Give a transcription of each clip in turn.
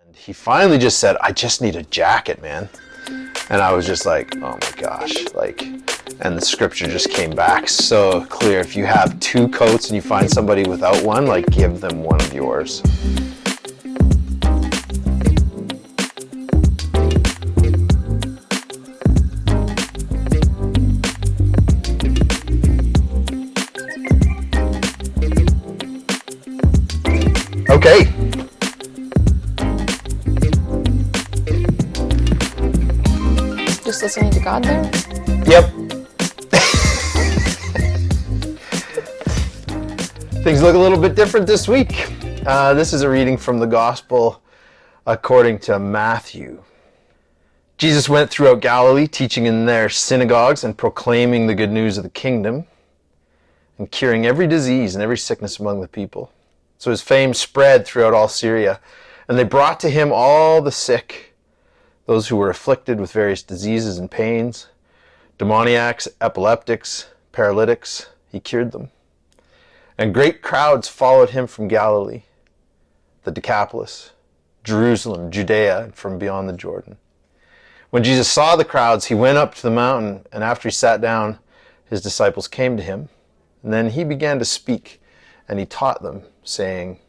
And he finally just said, I just need a jacket, man. And I was just like, oh my gosh, and the scripture just came back so clear. If you have two coats and you find somebody without one, give them one of yours. Okay. Just listening to God there? Yep. Things look a little bit different this week. This is a reading from the Gospel according to Matthew. Jesus went throughout Galilee, teaching in their synagogues and proclaiming the good news of the kingdom and curing every disease and every sickness among the people. So his fame spread throughout all Syria, and they brought to him all the sick, those who were afflicted with various diseases and pains, demoniacs, epileptics, paralytics. He cured them. And great crowds followed him from Galilee, the Decapolis, Jerusalem, Judea, and from beyond the Jordan. When Jesus saw the crowds, he went up to the mountain, and after he sat down, his disciples came to him. And then he began to speak, and he taught them, saying,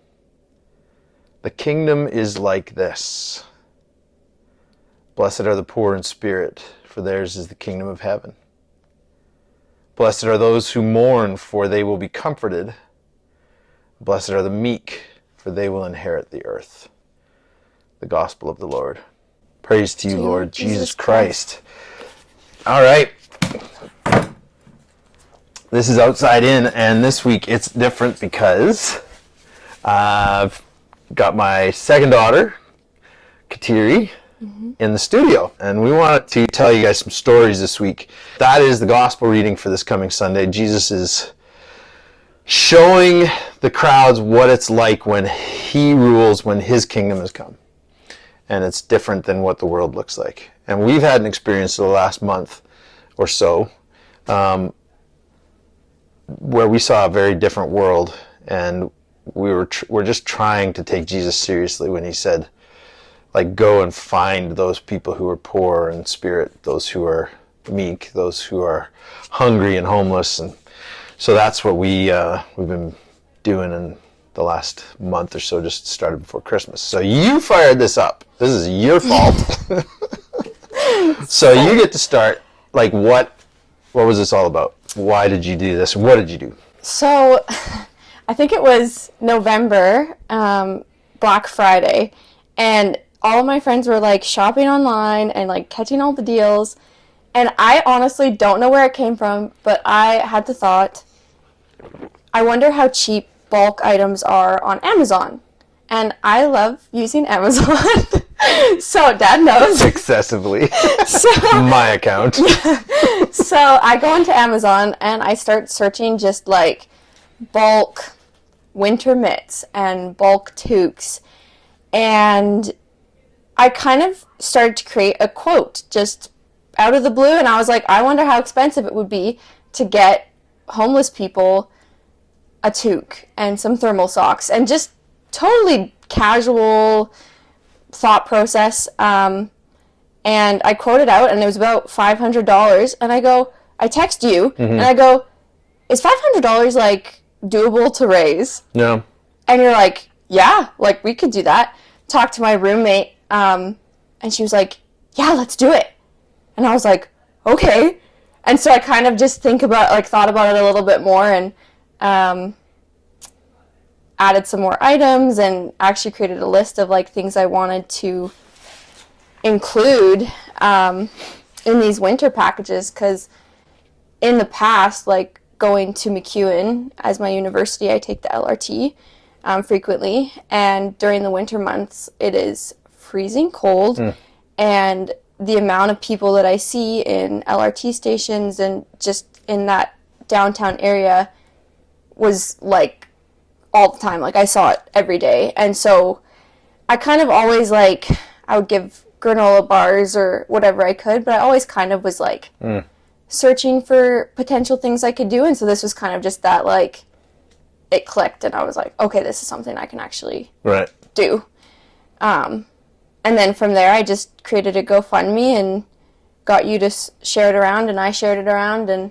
"The kingdom is like this. Blessed are the poor in spirit, for theirs is the kingdom of heaven. Blessed are those who mourn, for they will be comforted. Blessed are the meek, for they will inherit the earth." The gospel of the Lord. Praise to you, Lord Jesus Christ. All right. This is Outside In, and this week it's different because I've got my second daughter, Kateri, in the studio, and we wanted to tell you guys some stories this week. That is the gospel reading for this coming Sunday. Jesus is showing the crowds what it's like when he rules, when his kingdom has come. And it's different than what the world looks like. And we've had an experience in the last month or so where we saw a very different world, and we're just trying to take Jesus seriously when he said, go and find those people who are poor in spirit, those who are meek, those who are hungry and homeless. And so that's what we've been doing in the last month or so, just started before Christmas. So you fired this up. This is your fault. So you get to start. What was this all about? Why did you do this? What did you do? So I think it was November, Black Friday, and all of my friends were shopping online and catching all the deals. And I honestly don't know where it came from, but I had the thought, I wonder how cheap bulk items are on Amazon. And I love using Amazon. So Dad knows. Excessively. My account. So I go into Amazon and I start searching just bulk winter mitts and bulk toques. And I kind of started to create a quote just out of the blue, and I was like, I wonder how expensive it would be to get homeless people a toque and some thermal socks, and just totally casual thought process. And I quoted out, and it was about $500, and I text you, and I go, is $500 doable to raise? No. And you're like, yeah, we could do that. Talk to my roommate, and she was like, yeah, let's do it. And I was like, okay. And so I kind of just thought about it a little bit more, and added some more items, and actually created a list of things I wanted to include in these winter packages, because in the past, going to MacEwan as my university, I take the LRT frequently, and during the winter months it is freezing cold, and the amount of people that I see in LRT stations and just in that downtown area was all the time. I saw it every day. And so I kind of always I would give granola bars or whatever I could, but I always kind of was searching for potential things I could do. And so this was kind of just that it clicked, and I was like, okay, this is something I can actually do. And then from there, I just created a GoFundMe and got you to share it around, and I shared it around, and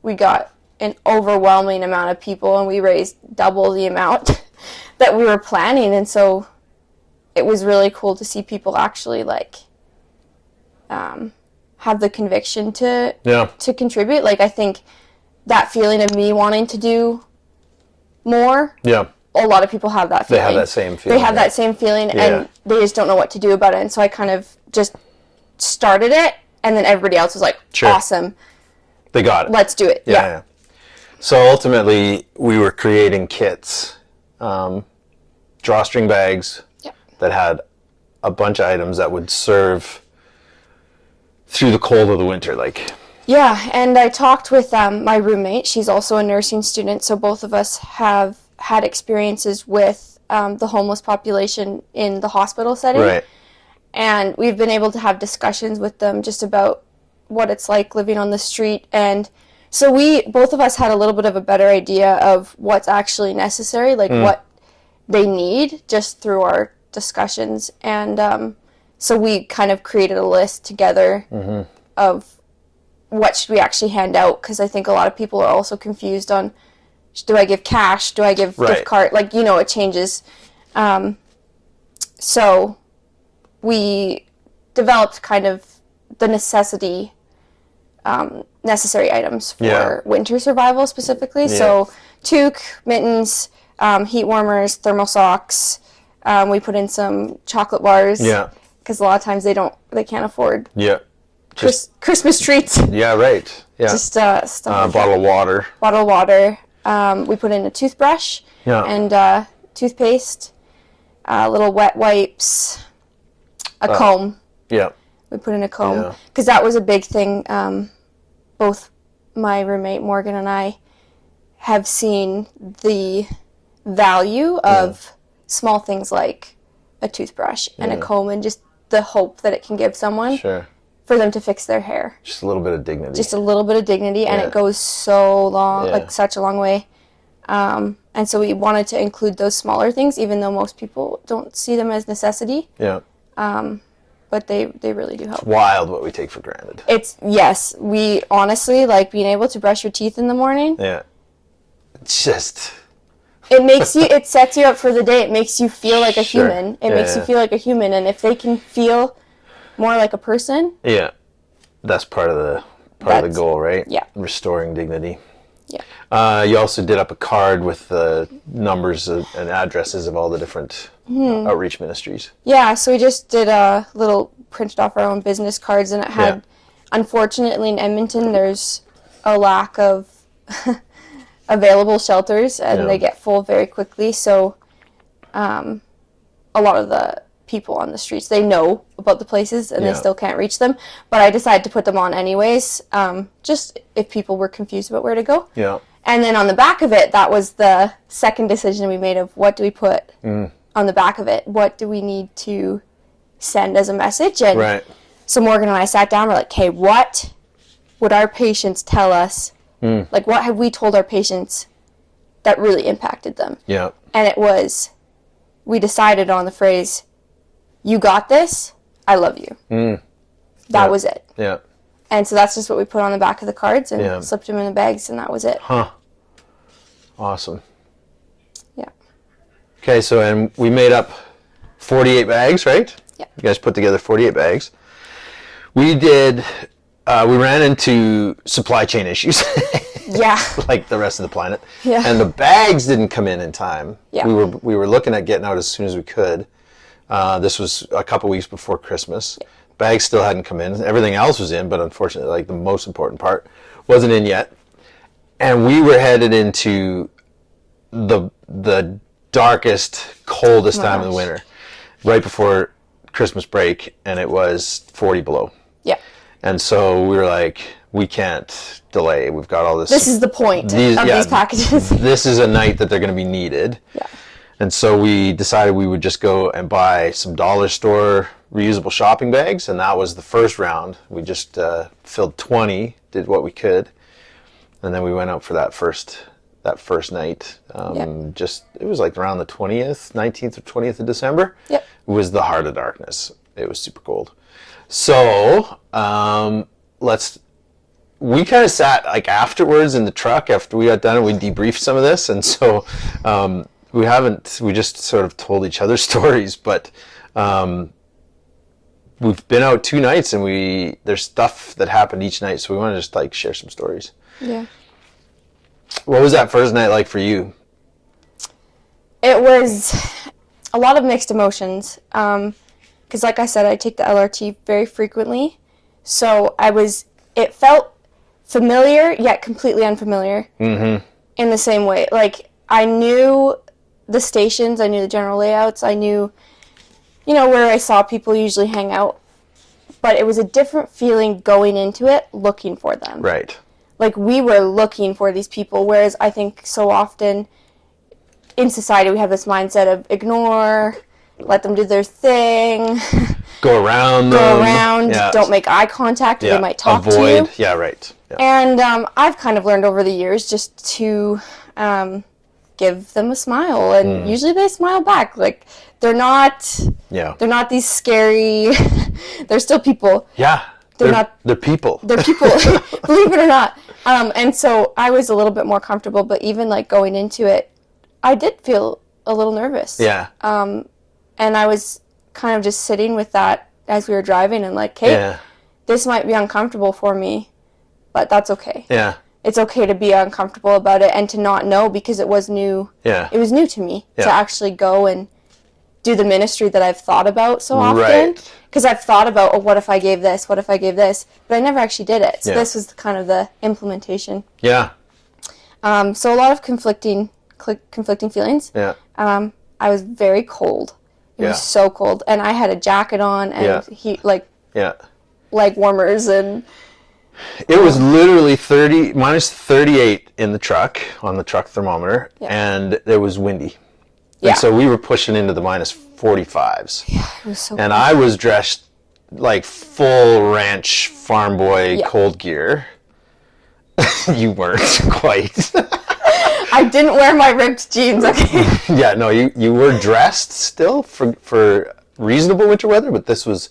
we got an overwhelming amount of people, and we raised double the amount that we were planning. And so it was really cool to see people actually like have the conviction to contribute. Like, I think that feeling of me wanting to do more, a lot of people have that feeling. They have that same feeling. They have that same feeling, and they just don't know what to do about it. And so I kind of just started it, and then everybody else was like, awesome. They got it. Let's do it. Yeah. So ultimately, we were creating kits, drawstring bags that had a bunch of items that would serve through the cold of the winter. Yeah, and I talked with my roommate. She's also a nursing student, so both of us have had experiences with the homeless population in the hospital setting. Right. And we've been able to have discussions with them just about what it's like living on the street. And so both of us had a little bit of a better idea of what's actually necessary, like what they need, just through our discussions. And so we kind of created a list together of what should we actually hand out, because I think a lot of people are also confused on, do I give cash, do I give gift card, like, it changes. So we developed kind of the necessary items for winter survival specifically. So toque, mittens, heat warmers, thermal socks. We put in some chocolate bars. Yeah. Because a lot of times they can't afford. Yeah. Christmas treats. Yeah, right. Yeah. Just stuff. Bottle of water. Bottle of water. We put in a toothbrush. Yeah. And toothpaste. Little wet wipes. A comb. Yeah. We put in a comb. Because that was a big thing. Both my roommate Morgan and I have seen the value of small things like a toothbrush and a comb, and just the hope that it can give someone for them to fix their hair. Just a little bit of dignity. Just a little bit of dignity, and it goes so long, like such a long way. And so we wanted to include those smaller things, even though most people don't see them as necessity. Yeah. But they really do help. It's wild what we take for granted. We honestly, like being able to brush your teeth in the morning. Yeah. It's just... It sets you up for the day. It makes you feel like a human. It makes you feel like a human. And if they can feel more like a person. Yeah. That's part of the goal, right? Yeah. Restoring dignity. Yeah. You also did up a card with the numbers and addresses of all the different outreach ministries. Yeah. So we just did a little printed off our own business cards, and it had, unfortunately in Edmonton, there's a lack of available shelters, and they get full very quickly. So a lot of the people on the streets, they know about the places and they still can't reach them. But I decided to put them on anyways, just if people were confused about where to go. Yeah. And then on the back of it, that was the second decision we made of what do we put on the back of it? What do we need to send as a message? And so Morgan and I sat down, we're like, okay, what would our patients tell us? Like, what have we told our patients that really impacted them? Yeah. And it was, we decided on the phrase, "You got this, I love you." That was it. Yeah. And so that's just what we put on the back of the cards and slipped them in the bags, and that was it. Huh. Awesome. Yeah. Okay, and we made up 48 bags, right? Yeah. You guys put together 48 bags. We did... we ran into supply chain issues. Yeah. Like the rest of the planet. Yeah. And the bags didn't come in time. Yeah. We were looking at getting out as soon as we could. This was a couple weeks before Christmas. Yeah. Bags still hadn't come in. Everything else was in, but unfortunately, like the most important part wasn't in yet. And we were headed into the darkest, coldest time of the winter, right before Christmas break, and it was 40 below. Yeah. And so we were like, we can't delay. We've got all this. This is the point of these packages. This is a night that they're going to be needed. Yeah. And so we decided we would just go and buy some dollar store reusable shopping bags. And that was the first round. We just filled 20, did what we could. And then we went out for that first that first night. Yep. Just, it was like around the 19th or 20th of December. Yep. It was the heart of darkness. It was super cold. So, we kind of sat like afterwards in the truck after we got done and we debriefed some of this. And so, we just sort of told each other stories, but, we've been out 2 nights and there's stuff that happened each night. So we want to just like share some stories. Yeah. What was that first night like for you? It was a lot of mixed emotions. Because like I said, I take the LRT very frequently. So it felt familiar, yet completely unfamiliar in the same way. Like, I knew the stations, I knew the general layouts, I knew, where I saw people usually hang out. But it was a different feeling going into it, looking for them. Right. Like, we were looking for these people, whereas I think so often in society we have this mindset of ignore, let them do their thing. Go around them. Yeah. Don't make eye contact, or they might talk to you. Yeah, right. Yeah. And I've kind of learned over the years just to give them a smile, and usually they smile back. Like, they're not these scary, they're still people. Yeah. They're people. They're people, believe it or not. And so I was a little bit more comfortable, but even like going into it, I did feel a little nervous. Yeah. And I was kind of just sitting with that as we were driving and like, hey, this might be uncomfortable for me, but that's okay. Yeah. It's okay to be uncomfortable about it and to not know, because it was new. Yeah. It was new to me to actually go and do the ministry that I've thought about so often. Because I've thought about, what if I gave this? What if I gave this? But I never actually did it. So this was kind of the implementation. Yeah. So a lot of conflicting feelings. Yeah. I was very cold. It was so cold, and I had a jacket on and leg warmers, and it was literally -38 in the truck on the truck thermometer, and it was windy. Yeah. And so we were pushing into the -45s. Yeah, it was so cold. And I was dressed like full ranch farm boy cold gear. You weren't quite. I didn't wear my ripped jeans, okay? Yeah, no, you were dressed still for reasonable winter weather, but this was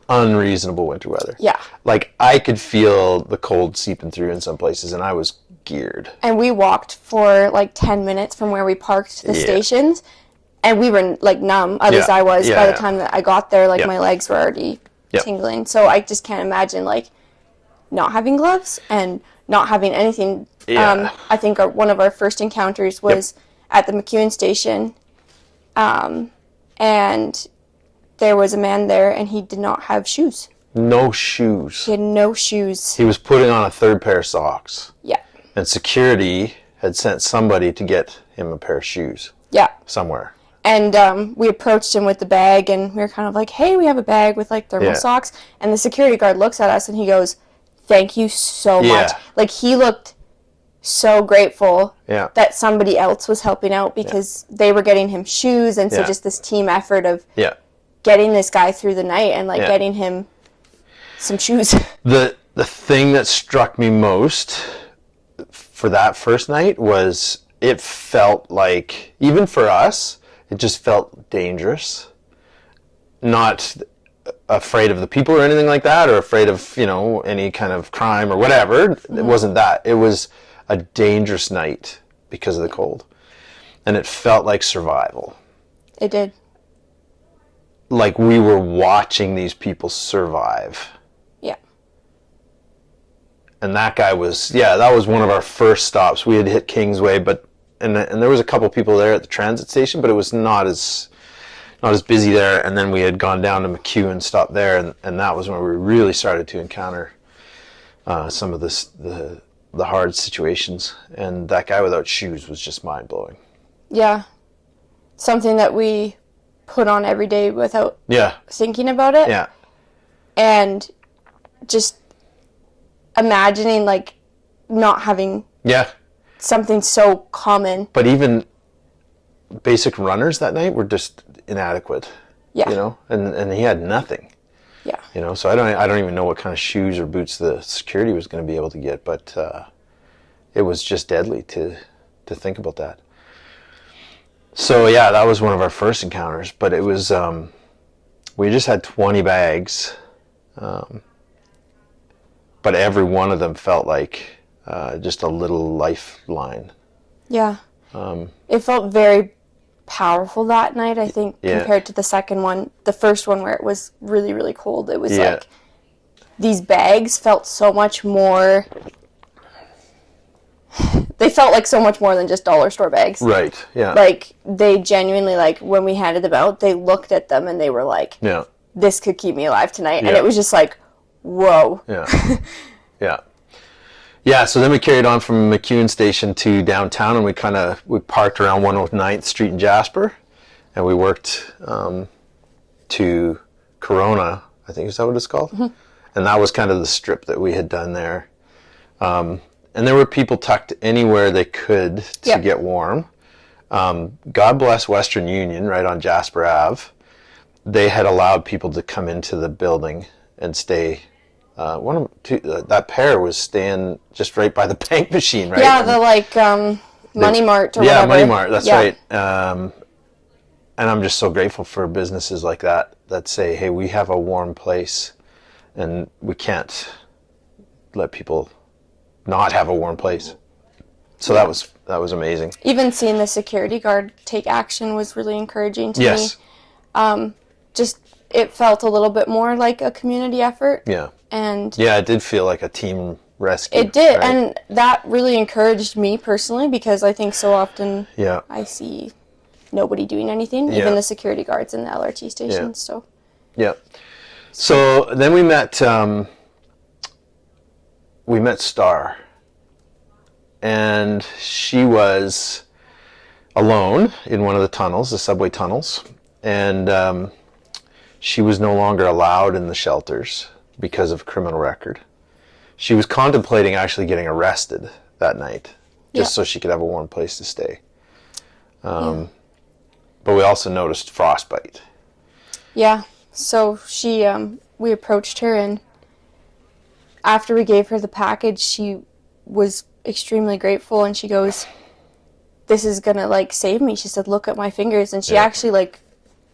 unreasonable winter weather. Yeah. Like, I could feel the cold seeping through in some places, and I was geared. And we walked for like 10 minutes from where we parked the stations, and we were like numb, at least I was, by the time that I got there, like my legs were already tingling. So I just can't imagine like not having gloves and not having anything. I think one of our first encounters was at the McEwen station, and there was a man there, and he did not have shoes. No shoes. He had no shoes. He was putting on a third pair of socks. Yeah. And security had sent somebody to get him a pair of shoes. Yeah. Somewhere. And we approached him with the bag, and we were kind of like, hey, we have a bag with like thermal socks. And the security guard looks at us, and he goes, thank you so much. Like, he looked so grateful that somebody else was helping out, because they were getting him shoes, and so just this team effort of getting this guy through the night and like getting him some shoes. The thing that struck me most for that first night was it felt like, even for us, it just felt dangerous. Not afraid of the people or anything like that, or afraid of, any kind of crime or whatever. It wasn't that. It was a dangerous night because of the cold. And it felt like survival. It did. Like we were watching these people survive. Yeah. And that guy was, that was one of our first stops. We had hit Kingsway, and there was a couple people there at the transit station, but it was not as busy there. And then we had gone down to McEwen, stopped there, and that was when we really started to encounter some of the hard situations. And that guy without shoes was just mind-blowing. Yeah. Something that we put on every day without thinking about it. Yeah. And just imagining like not having something so common. But even basic runners that night were just inadequate. Yeah. And he had nothing. Yeah. So I don't even know what kind of shoes or boots the security was going to be able to get, but it was just deadly to to think about that. So yeah, that was one of our first encounters, but it was, we just had 20 bags, but every one of them felt like just a little lifeline. Yeah. It felt very powerful that night, I think, compared to the second one. The first one where it was really, really cold, it was like these bags felt so much more. They felt like so much more than just dollar store bags. Right, yeah. Like, they genuinely, like, when we handed them out, they looked at them and they were like, this could keep me alive tonight. And it was just like, whoa. Yeah. Yeah. Yeah, so then we carried on from McEwen Station to downtown, and we parked around 109th Street in Jasper, and we worked to Corona, I think is that what it's called? Mm-hmm. And that was kind of the strip that we had done there. And there were people tucked anywhere they could to get warm. God bless Western Union, right on Jasper Ave. They had allowed people to come into the building and stay. That pair was staying just right by the bank machine, right? Yeah, Money Mart or whatever. Yeah, Money Mart, that's right. And I'm just so grateful for businesses like that say, hey, we have a warm place, and we can't let people not have a warm place. So that was amazing. Even seeing the security guard take action was really encouraging to me. Just it felt a little bit more like a community effort. Yeah. And it did feel like a team rescue. It did, right? And that really encouraged me personally, because I think so often I see nobody doing anything, even the security guards in the LRT stations. So then we met Star, and she was alone in one of the tunnels, the subway tunnels, and she was no longer allowed in the shelters because of criminal record. She was contemplating actually getting arrested that night, just so she could have a warm place to stay. But we also noticed frostbite. Yeah, so we approached her, and after we gave her the package, she was extremely grateful, and she goes, this is gonna save me. She said, look at my fingers, and she actually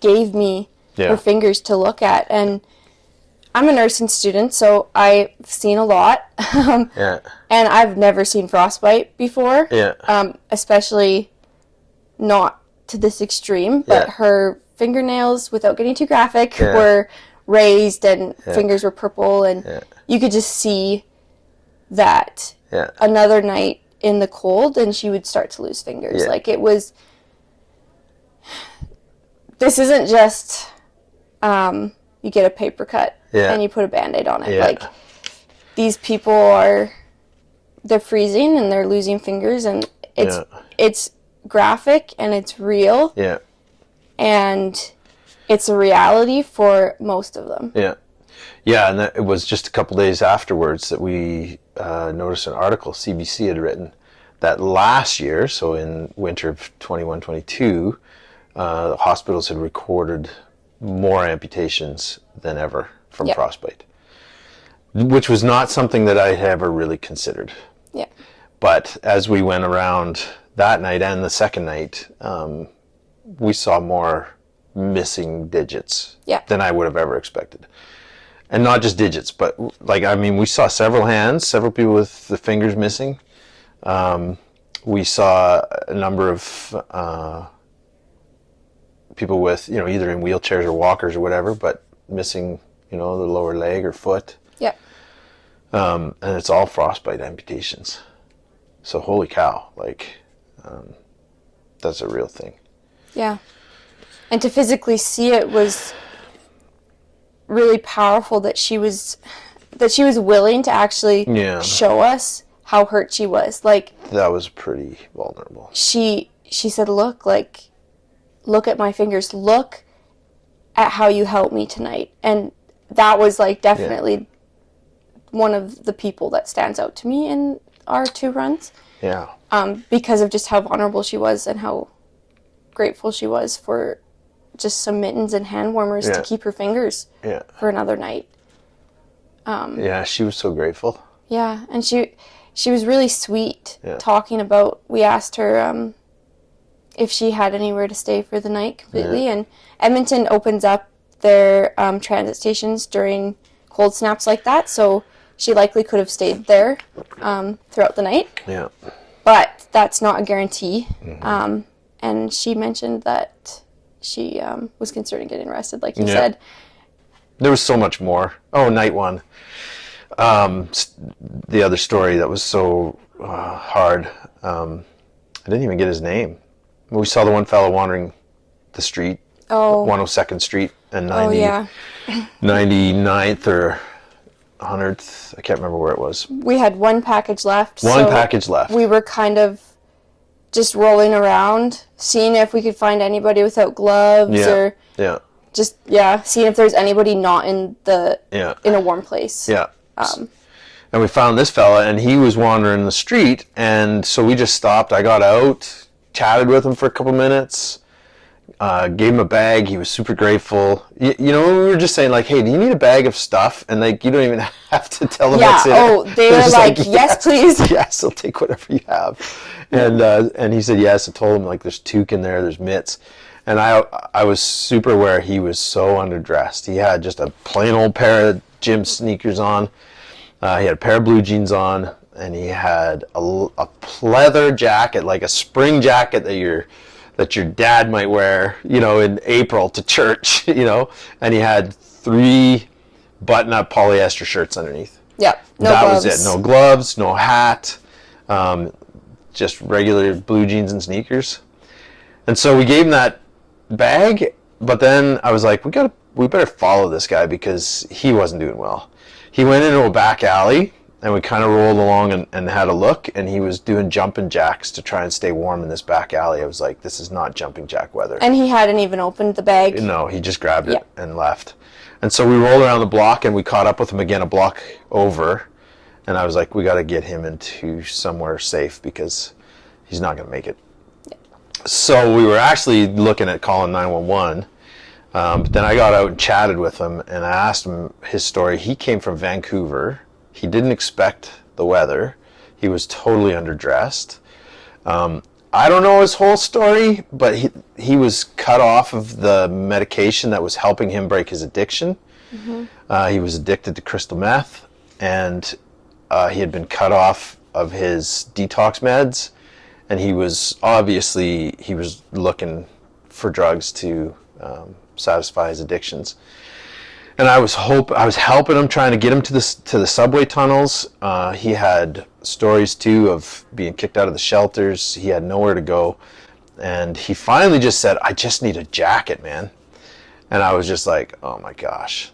gave me her fingers to look at. And I'm a nursing student, so I've seen a lot. And I've never seen frostbite before. Especially not to this extreme, but her fingernails, without getting too graphic, were raised, and fingers were purple, and you could just see that another night in the cold, and she would start to lose fingers. It was, this isn't just you get a paper cut and you put a Band-Aid on it. These people they're freezing and they're losing fingers, and it's graphic and it's real. And it's a reality for most of them. And it was just a couple days afterwards that we noticed an article CBC had written that last year, so in winter of 21-22, hospitals had recorded more amputations than ever from frostbite, which was not something that I had ever really considered. But as we went around that night and the second night, we saw more missing digits than I would have ever expected. And not just digits, but we saw several hands, several people with the fingers missing. We saw a number of people with, either in wheelchairs or walkers or whatever, but missing, the lower leg or foot. And it's all frostbite amputations. So holy cow, that's a real thing. And to physically see it was really powerful, that she was willing to actually show us how hurt she was. That was pretty vulnerable. She said, look at my fingers, look at how you helped me tonight. And that was definitely one of the people that stands out to me in our 2 runs. Because of just how vulnerable she was and how grateful she was for just some mittens and hand warmers to keep her fingers for another night. She was so grateful. And she was really sweet talking about, we asked her if she had anywhere to stay for the night completely. And Edmonton opens up their transit stations during cold snaps like that. So she likely could have stayed there throughout the night. Yeah. But that's not a guarantee. And she mentioned that she was considering getting arrested, like you said. There was so much more. Oh, night one. The other story that was so hard. I didn't even get his name. We saw the one fellow wandering the street, 102nd Street and 99th or 100th. I can't remember where it was. We had one package left. One package left. We were kind of just rolling around, seeing if we could find anybody without gloves or just seeing if there's anybody not in a warm place. Yeah. And we found this fella, and he was wandering the street, and so we just stopped. I got out, chatted with him for a couple minutes, gave him a bag. He was super grateful. You know, we were just saying, like, hey, do you need a bag of stuff? And, like, you don't even have to tell them what's in it. Oh, they were like, yes, please. Yes, I'll take whatever you have. And he said yes. I told him, like, there's toque in there, there's mitts. And I was super aware he was so underdressed. He had just a plain old pair of gym sneakers on. He had a pair of blue jeans on, and he had a pleather jacket, like a spring jacket that your dad might wear, you know, in April to church, you know. And he had 3 button-up polyester shirts underneath. Yep. That was it. No gloves, no hat, just regular blue jeans and sneakers. And so we gave him that bag, but then I was like, we better follow this guy because he wasn't doing well. He went into a back alley, and we kind of rolled along and had a look, and he was doing jumping jacks to try and stay warm in this back alley. I was like, this is not jumping jack weather. And he hadn't even opened the bag? No, he just grabbed it and left. And so we rolled around the block, and we caught up with him again a block over, and I was like, we got to get him into somewhere safe because he's not going to make it. So we were actually looking at calling 911, but then I got out and chatted with him, and I asked him his story. He came from Vancouver. He didn't expect the weather. He was totally underdressed. I don't know his whole story, but he was cut off of the medication that was helping him break his addiction. He was addicted to crystal meth, and he had been cut off of his detox meds. And he was looking for drugs to satisfy his addictions. And I was helping him, trying to get him to the subway tunnels. He had stories too of being kicked out of the shelters. He had nowhere to go, and he finally just said, "I just need a jacket, man." And I was just like, "Oh my gosh!"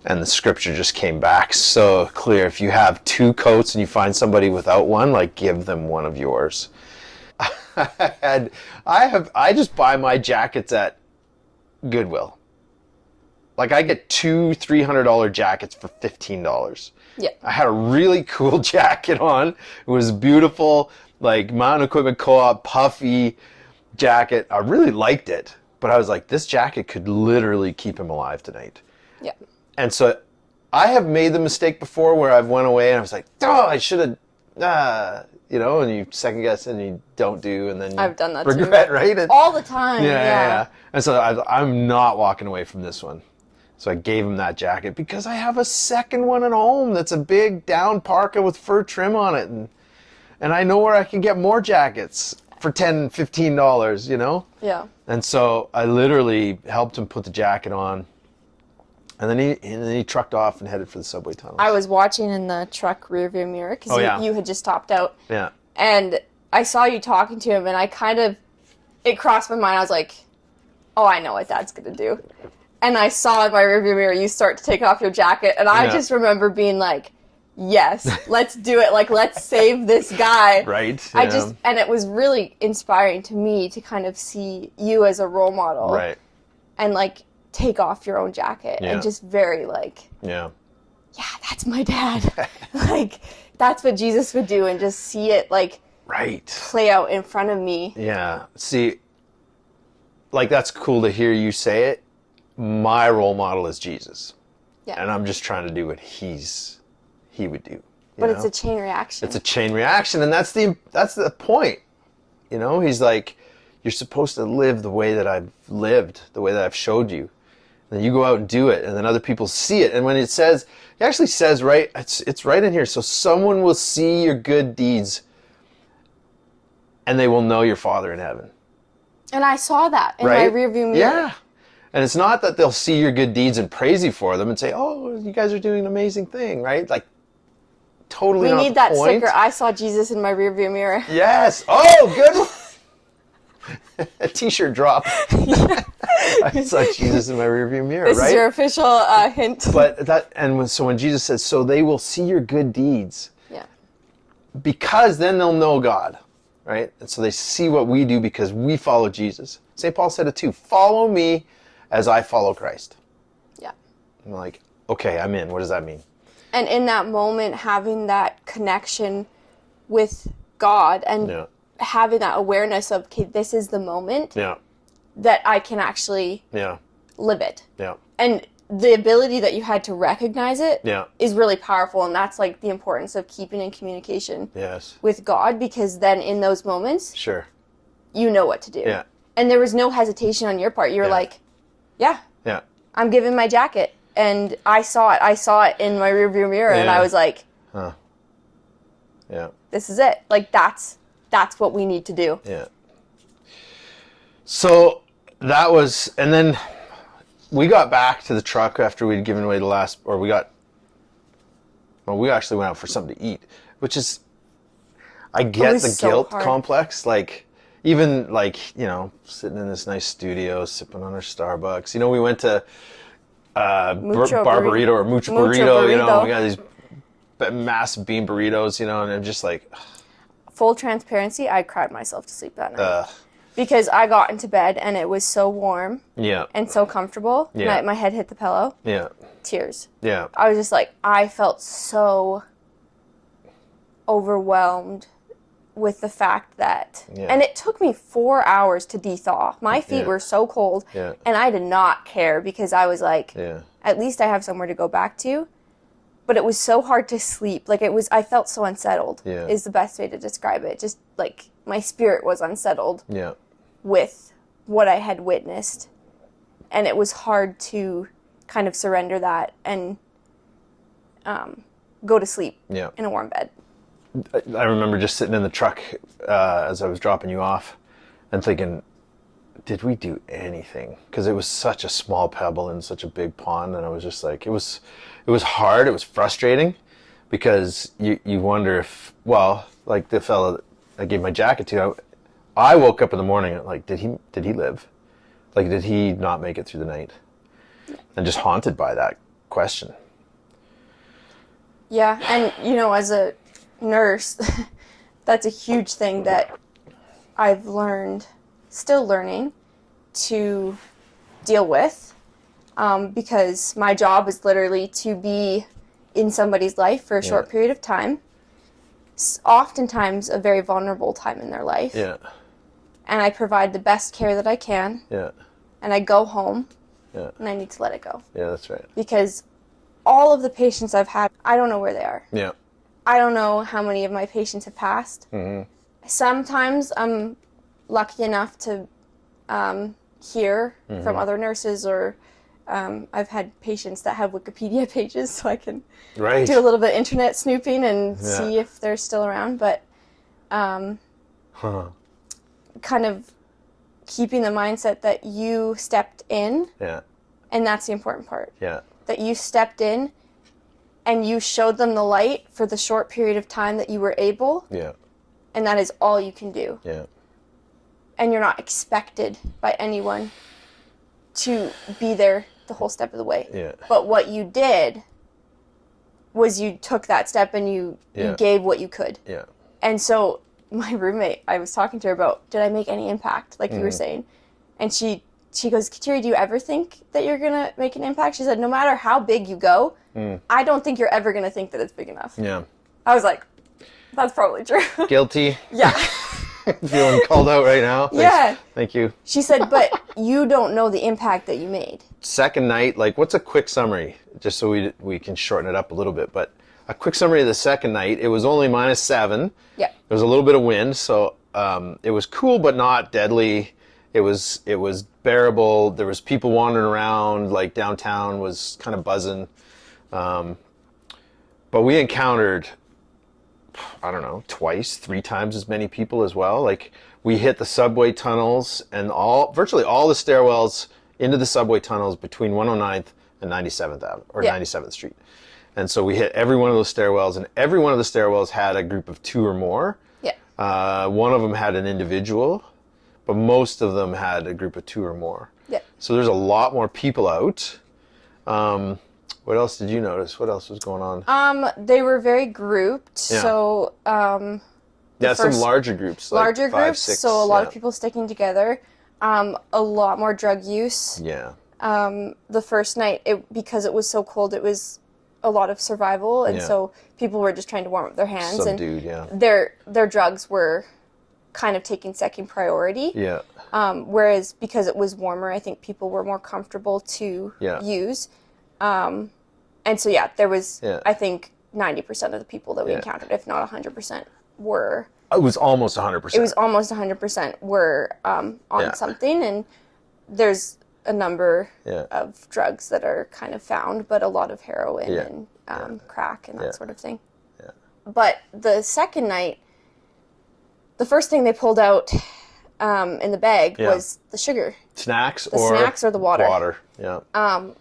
And the scripture just came back so clear. If you have 2 coats and you find somebody without one, like, give them one of yours. I just buy my jackets at Goodwill. Like, I get 2 $300 jackets for $15. Yeah. I had a really cool jacket on. It was beautiful, like Mountain Equipment Co-op puffy jacket. I really liked it, but I was like, this jacket could literally keep him alive tonight. Yeah. And so I have made the mistake before where I've went away and I was like, oh, I should have, you know, and you second guess and you don't do, and then you I've done that regret, too. right? All the time. Yeah. And so I'm not walking away from this one. So I gave him that jacket because I have a second one at home that's a big down parka with fur trim on it. And I know where I can get more jackets for $10, $15, you know? Yeah. And so I literally helped him put the jacket on. And then he trucked off and headed for the subway tunnel. I was watching in the truck rearview mirror because you had just topped out. Yeah. And I saw you talking to him, and it crossed my mind. I was like, oh, I know what Dad's going to do. And I saw in my rearview mirror you start to take off your jacket, and I just remember being like, yes, let's do it. Like, let's save this guy. Right. And it was really inspiring to me to kind of see you as a role model. Right. And, like, take off your own jacket and just very like, yeah, that's my dad. Like, that's what Jesus would do, and just see it like play out in front of me. Yeah. See, like, that's cool to hear you say it. My role model is Jesus. Yeah. And I'm just trying to do what he would do. But it's a chain reaction. It's a chain reaction, and that's the point. You know, he's like, you're supposed to live the way that I've lived, the way that I've showed you. And then you go out and do it, and then other people see it. And when it actually says, right, it's right in here. So someone will see your good deeds, and they will know your Father in heaven. And I saw that in my rearview mirror. Yeah. And it's not that they'll see your good deeds and praise you for them and say, oh, you guys are doing an amazing thing, right? Like, totally not the point. We need that sticker, I saw Jesus in my rearview mirror. Yes. Oh, good one. A t-shirt drop. I saw Jesus in my rearview mirror, this right? This is your official hint. But so when Jesus says, so they will see your good deeds. Yeah. Because then they'll know God, right? And so they see what we do because we follow Jesus. St. Paul said it too. Follow me as I follow Christ. Yeah. I'm like, okay, I'm in. What does that mean? And in that moment, having that connection with God and having that awareness of, okay, this is the moment that I can actually live it. Yeah. And the ability that you had to recognize it is really powerful. And that's like the importance of keeping in communication with God, because then in those moments, you know what to do. Yeah. And there was no hesitation on your part. You were like, I'm giving my jacket. And I saw it in my rearview mirror, and I was like, this is it. Like, that's what we need to do. Yeah. So that was, and then we got back to the truck after we'd given away we actually went out for something to eat, which is, I get the guilt complex. Like, even like, you know, sitting in this nice studio, sipping on our Starbucks. You know, we went to Barburrito or Mucho Burrito, you know, we got these massive bean burritos, you know, and I'm just like... Full transparency, I cried myself to sleep that night. Because I got into bed and it was so warm and so comfortable. Yeah. My head hit the pillow. Yeah. Tears. Yeah. I was just like, I felt so overwhelmed with the fact that, and it took me 4 hours to de-thaw. My feet were so cold, and I did not care because I was like, at least I have somewhere to go back to. But it was so hard to sleep. Like, I felt so unsettled, is the best way to describe it. Just like my spirit was unsettled with what I had witnessed. And it was hard to kind of surrender that and go to sleep in a warm bed. I remember just sitting in the truck as I was dropping you off and thinking, did we do anything? Because it was such a small pebble in such a big pond, and I was just like, it was hard, it was frustrating, because you wonder if, well, like the fellow that I gave my jacket to, I woke up in the morning like, did he live? Like, did he not make it through the night? And just haunted by that question. Yeah, and you know, as a nurse, that's a huge thing that I've learned, still learning, to deal with, because my job is literally to be in somebody's life for a short period of time, oftentimes a very vulnerable time in their life, and I provide the best care that I can, and I go home, and I need to let it go. Yeah, that's right. Because all of the patients I've had, I don't know where they are. Yeah. I don't know how many of my patients have passed. Mm-hmm. Sometimes I'm lucky enough to hear from other nurses, or I've had patients that have Wikipedia pages, so I can do a little bit of internet snooping and see if they're still around. But kind of keeping the mindset that you stepped in, and that's the important part. Yeah. That you stepped in and you showed them the light for the short period of time that you were able. Yeah. And that is all you can do. Yeah. And you're not expected by anyone to be there the whole step of the way. Yeah. But what you did was you took that step and you gave what you could. Yeah. And so my roommate, I was talking to her about, did I make any impact, like you were saying? And she goes, Kateri, do you ever think that you're going to make an impact? She said, no matter how big you go, I don't think you're ever going to think that it's big enough. Yeah. I was like, that's probably true. Guilty. Yeah. Feeling called out right now. Thanks. Yeah. Thank you. She said, but you don't know the impact that you made. Second night, like, what's a quick summary? Just so we can shorten it up a little bit. But a quick summary of the second night. It was only -7. Yeah. There was a little bit of wind, so it was cool but not deadly. It was bearable. There was people wandering around, like downtown was kind of buzzing. But we encountered, I don't know, 3 times as many people as well. Like we hit the subway tunnels and virtually all the stairwells into the subway tunnels between 109th and 97th Avenue or 97th Street. And so we hit every one of those stairwells, and every one of the stairwells had a group of 2 or more. Yeah. One of them had an individual, but most of them had a group of 2 or more. Yeah. So there's a lot more people out. What else did you notice? What else was going on? They were very grouped. Yeah. So, some larger groups. Like larger 5, groups. 6, so a lot of people sticking together. A lot more drug use. Yeah. The first night, because it was so cold, it was a lot of survival, and so people were just trying to warm up their hands. Subdued, and their drugs were kind of taking second priority. Yeah. Whereas because it was warmer, I think people were more comfortable to use. And so there was I think 90% of the people that we encountered, if not 100%, were. It was almost 100%. It was almost 100% were on something, and there's a number of drugs that are kind of found, but a lot of heroin and crack and that sort of thing. Yeah. But the second night, the first thing they pulled out in the bag was the sugar. Snacks or the water. Water, yeah.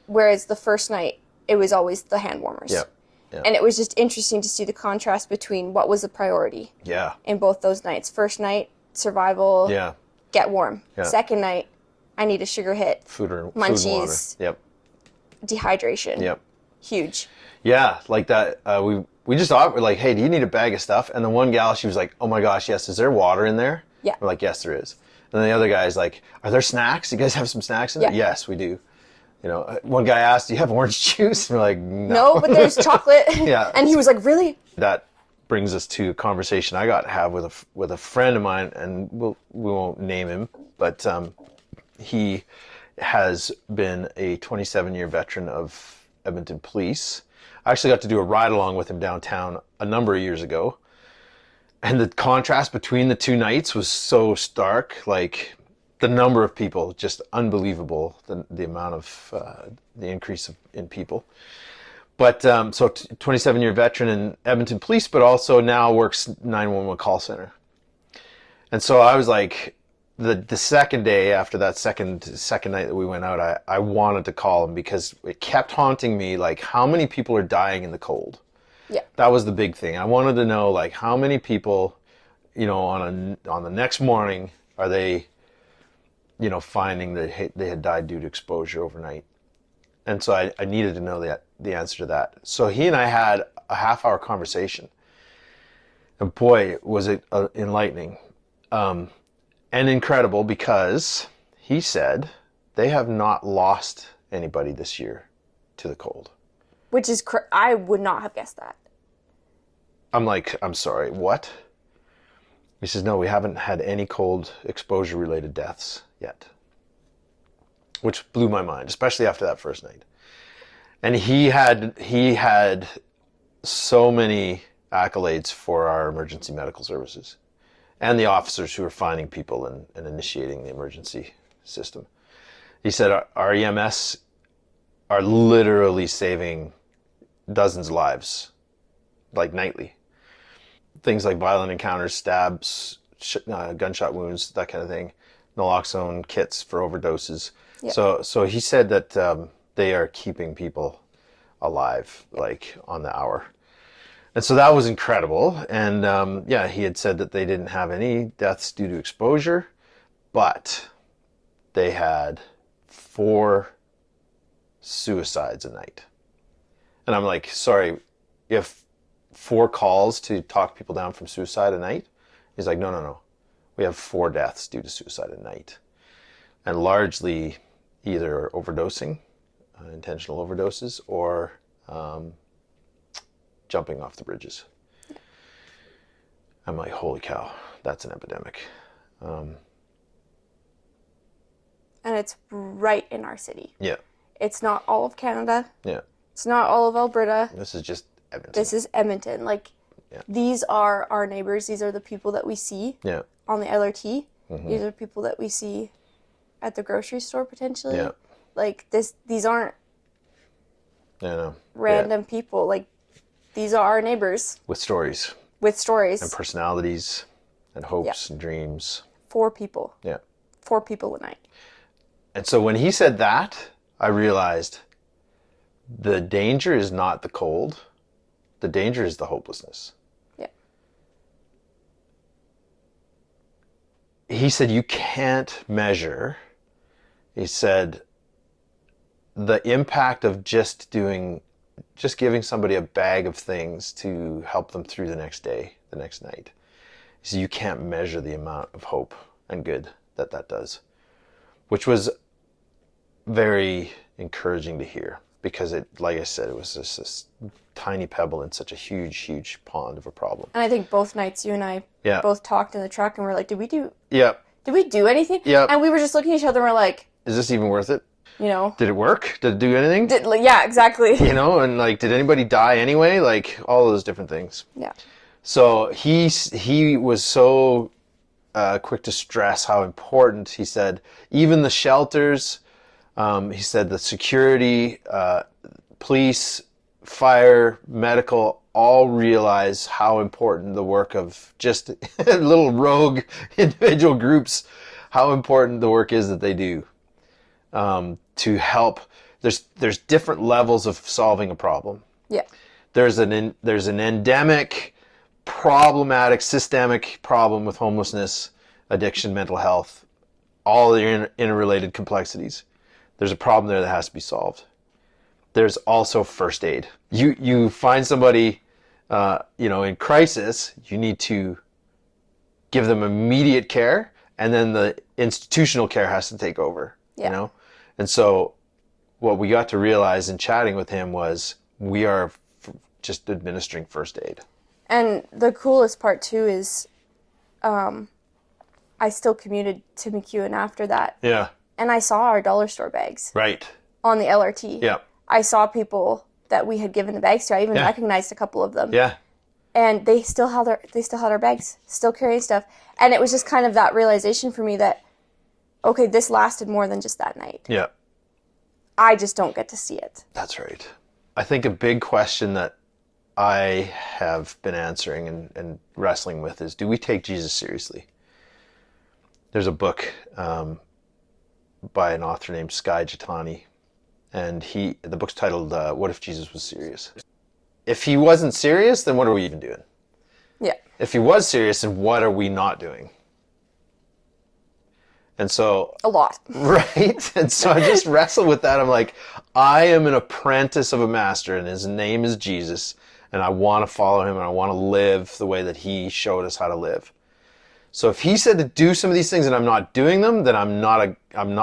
Whereas the first night, it was always the hand warmers. Yeah. Yeah. And it was just interesting to see the contrast between what was the priority in both those nights. First night, survival, get warm. Yeah. Second night, I need a sugar hit. Food and munchies. Food and water. Dehydration. Yep. Huge. Yeah, like that. We just thought, we're like, hey, do you need a bag of stuff? And the one gal, she was like, oh my gosh, yes, is there water in there? Yeah. We're like, yes, there is. And then the other guy's like, are there snacks? You guys have some snacks in there? Yes, we do. You know, one guy asked, do you have orange juice? And we're like, no. But there's chocolate. Yeah. And he was like, really? That brings us to a conversation I got to have with a friend of mine, and we won't name him, but he has been a 27-year veteran of Edmonton Police. I actually got to do a ride along with him downtown a number of years ago. And the contrast between the 2 nights was so stark. Like the number of people, just unbelievable. The amount of the increase in people. But so 27-year veteran in Edmonton Police, but also now works 911 call center. And so I was like, the second day after that second night that we went out, I wanted to call him because it kept haunting me. Like, how many people are dying in the cold? Yeah, that was the big thing. I wanted to know, like, how many people, you know, on the next morning are they, you know, finding that they had died due to exposure overnight. And so I needed to know the answer to that. So he and I had a half-hour conversation, and boy, was it enlightening. And incredible, because he said they have not lost anybody this year to the cold. Which is, I would not have guessed that. I'm like, I'm sorry, what? He says, no, we haven't had any cold exposure related deaths yet. Which blew my mind, especially after that first night. And he had so many accolades for our emergency medical services and the officers who are finding people and initiating the emergency system. He said our EMS are literally saving dozens of lives, like nightly. Things like violent encounters, stabs, gunshot wounds, that kind of thing. Naloxone kits for overdoses. Yep. So he said that they are keeping people alive, like on the hour. And so that was incredible. And he had said that they didn't have any deaths due to exposure, but they had 4 suicides a night. And I'm like, sorry, you have 4 calls to talk people down from suicide a night? He's like, no. We have 4 deaths due to suicide a night. And largely either overdosing, intentional overdoses, or jumping off the bridges. I'm like, holy cow, that's an epidemic. And it's right in our city. Yeah. It's not all of Canada. Yeah. It's not all of Alberta. This is just Edmonton. This is Edmonton. Like, Yeah. these are our neighbors. These are the people that we see Yeah. on the LRT. Mm-hmm. These are people that we see at the grocery store potentially. Yeah. Like, these aren't Yeah, no. random people. Like, these are our neighbors With stories with stories. and personalities and hopes and dreams. 4 people. Yeah. 4 people a night. And so when he said that, I realized the danger is not the cold. The danger is the hopelessness. Yeah. He said you can't measure. He said the impact of just giving somebody a bag of things to help them through the next day, the next night. He said you can't measure the amount of hope and good that does, which was very encouraging to hear, because it, like I said, it was just this tiny pebble in such a huge, huge pond of a problem. And I think both nights you and I both talked in the truck and we're like, did we do anything? Yep. And we were just looking at each other and we're like, Is this even worth it? you know, Did it work? Did it do anything? yeah, exactly. You know, and like, did anybody die anyway? Like, all those different things. Yeah. So he was so quick to stress how important, he said, even the shelters, he said the security, police, fire, medical, all realize how important the work of just little rogue individual groups, how important the work is that they do to help. There's different levels of solving a problem. Yeah. There's an endemic, problematic, systemic problem with homelessness, addiction, mental health, all the interrelated complexities. There's a problem there that has to be solved. There's also first aid. You find somebody, in crisis, you need to give them immediate care, and then the institutional care has to take over. Yeah. You know, and so what we got to realize in chatting with him was we are just administering first aid. And the coolest part too is, I still commuted to McEwen after that. Yeah. And I saw our dollar store bags. Right. On the LRT. Yeah. I saw people that we had given the bags to. I even recognized a couple of them. Yeah. And they still had our bags, still carrying stuff. And it was just kind of that realization for me that, okay, this lasted more than just that night. Yeah. I just don't get to see it. That's right. I think a big question that I have been answering and wrestling with is, do we take Jesus seriously? There's a book by an author named Skye Jitani, and the book's titled What If Jesus Was Serious? If he wasn't serious, then what are we even doing? Yeah. If he was serious, then what are we not doing? And so... A lot. Right? And so I just wrestle with that. I'm like, I am an apprentice of a master, and his name is Jesus, and I want to follow him, and I want to live the way that he showed us how to live. So if he said to do some of these things and I'm not doing them, then I'm not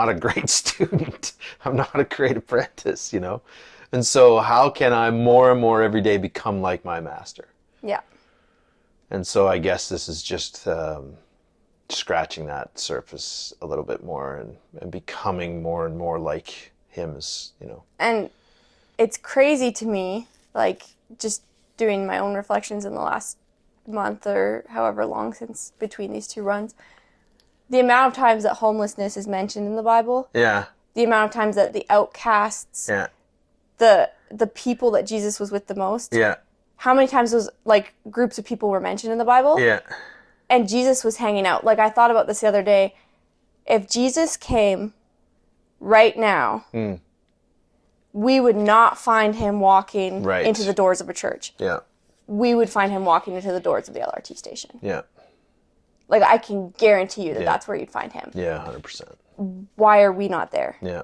a great student. I'm not a great apprentice, you know? And so how can I more and more every day become like my master? Yeah. And so I guess this is just scratching that surface a little bit more and becoming more and more like him, as you know. And it's crazy to me, like, just doing my own reflections in the last month or however long since between these two runs, the amount of times that homelessness is mentioned in the Bible. Yeah. The amount of times that the outcasts, Yeah. the people that Jesus was with the most. Yeah. How many times those, like, groups of people were mentioned in the Bible? Yeah. And Jesus was hanging out. Like, I thought about this the other day. If Jesus came right now, we would not find him walking into the doors of a church. Yeah. We would find him walking into the doors of the LRT station. Yeah. Like, I can guarantee you that that's where you'd find him. Yeah, 100%. Why are we not there? Yeah.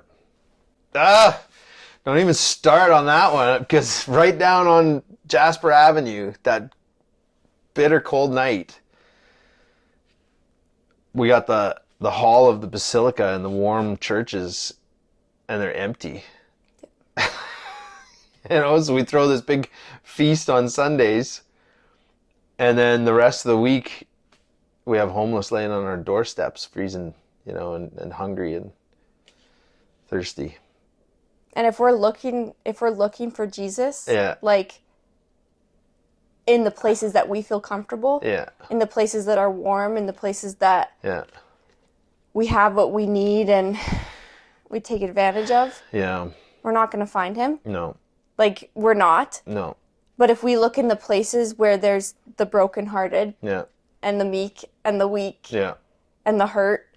Don't even start on that one, because right down on Jasper Avenue, that bitter cold night, we got the hall of the basilica and the warm churches, and they're empty. So we throw this big feast on Sundays, and then the rest of the week we have homeless laying on our doorsteps, freezing, and hungry and thirsty. And if we're looking for Jesus, Yeah. like, in the places that we feel comfortable, in the places that are warm, in the places that we have what we need and we take advantage of, we're not going to find him. No. Like, we're not. No. But if we look in the places where there's the brokenhearted and the meek and the weak and the hurt,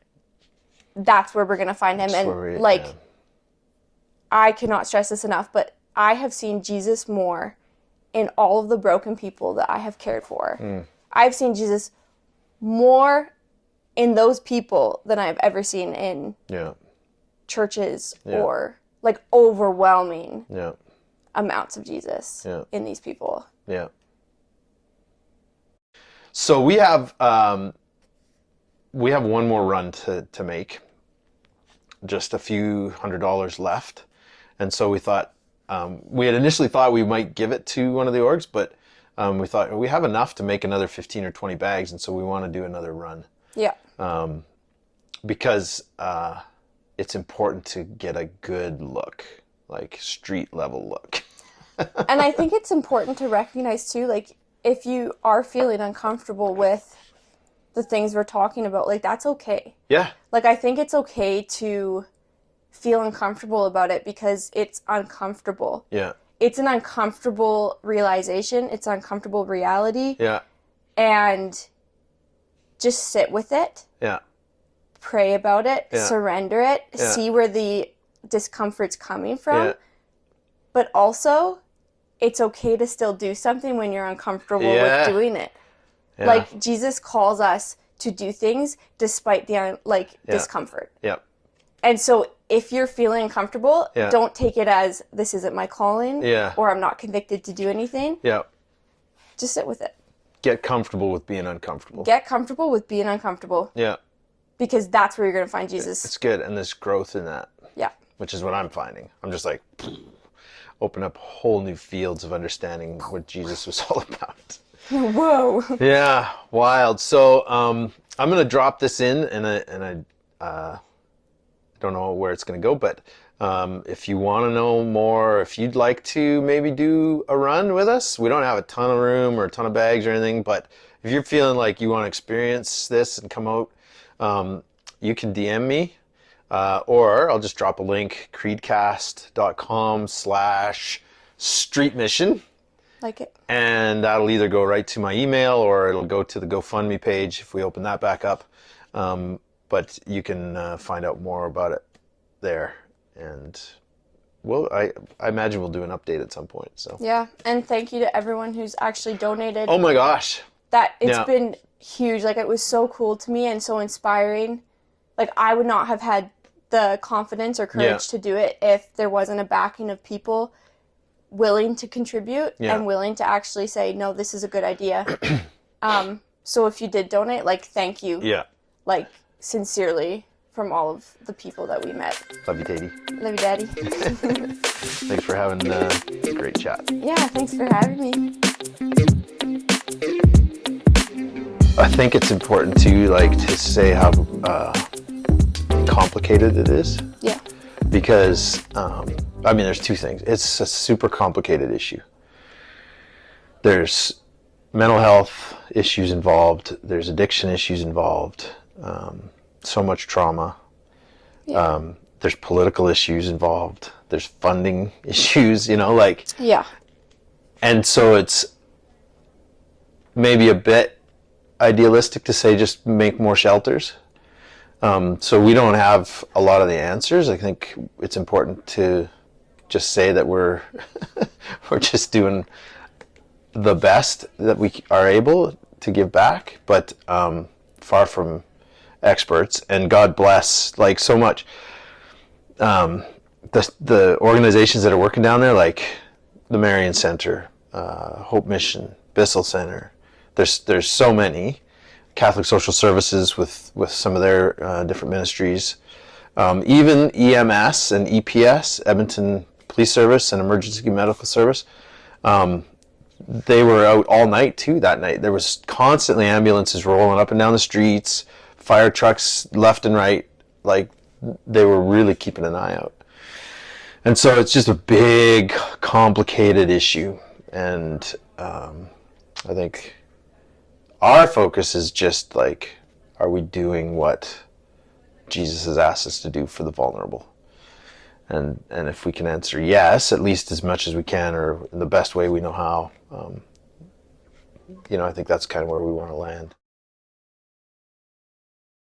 that's where we're going to find him. And I cannot stress this enough, but I have seen Jesus more in all of the broken people that I have cared for. I've seen Jesus more in those people than I've ever seen in churches or like overwhelming amounts of Jesus in these people. Yeah. So we have one more run to make. Just a few $100s left. And so we thought, we had initially thought we might give it to one of the orgs, but we thought we have enough to make another 15 or 20 bags, and so we want to do another run. Yeah. Because it's important to get a good look, like street level look. And I think it's important to recognize too, like, if you are feeling uncomfortable with the things we're talking about, like, that's okay. Yeah. Like, I think it's okay to feel uncomfortable about it because it's uncomfortable. Yeah. It's an uncomfortable realization. It's uncomfortable reality. Yeah. And just sit with it. Yeah. Pray about it. Yeah. Surrender it. Yeah. See where the discomfort's coming from. Yeah. But also, it's okay to still do something when you're uncomfortable with doing it. Yeah. Like, Jesus calls us to do things despite the discomfort. Yep. And so if you're feeling uncomfortable, don't take it as this isn't my calling or I'm not convicted to do anything. Yeah. Just sit with it. Get comfortable with being uncomfortable. Get comfortable with being uncomfortable. Yeah. Because that's where you're going to find Jesus. It's good. And there's growth in that. Yeah. Which is what I'm finding. I'm just like, open up whole new fields of understanding what Jesus was all about. Whoa. Yeah, wild. So I'm going to drop this in, and I don't know where it's going to go, but if you want to know more, if you'd like to maybe do a run with us, we don't have a ton of room or a ton of bags or anything, but if you're feeling like you want to experience this and come out, you can DM me, or I'll just drop a link, creedcast.com/street mission. Like it. And that'll either go right to my email or it'll go to the GoFundMe page if we open that back up. But you can find out more about it there. And well, I imagine we'll do an update at some point. So yeah, and thank you to everyone who's actually donated. Oh my gosh. That it's been huge. Like, it was so cool to me and so inspiring. Like, I would not have had the confidence or courage to do it if there wasn't a backing of people willing to contribute and willing to actually say, no, this is a good idea. So if you did donate, like, thank you. Yeah. Like, sincerely, from all of the people that we met. Love you, Tatey. Love you, Daddy. Thanks for having a great chat. Yeah, thanks for having me. I think it's important too, like, to say how complicated it is. Yeah. Because, there's two things. It's a super complicated issue. There's mental health issues involved. There's addiction issues involved. So much trauma. Yeah. There's political issues involved. There's funding issues, Yeah. And so it's maybe a bit idealistic to say just make more shelters. So we don't have a lot of the answers. I think it's important to just say that we're just doing the best that we are able to give back, but far from experts. And God bless, like, so much. The organizations that are working down there, like the Marion Center, Hope Mission, Bissell Center. There's so many. Catholic Social Services with some of their different ministries. Even EMS and EPS, Edmonton Police Service and Emergency Medical Service, they were out all night too that night. There was constantly ambulances rolling up and down the streets, fire trucks left and right. Like, they were really keeping an eye out. And so it's just a big, complicated issue. And I think our focus is just like, are we doing what Jesus has asked us to do for the vulnerable? And if we can answer yes, at least as much as we can, or in the best way we know how, I think that's kind of where we want to land.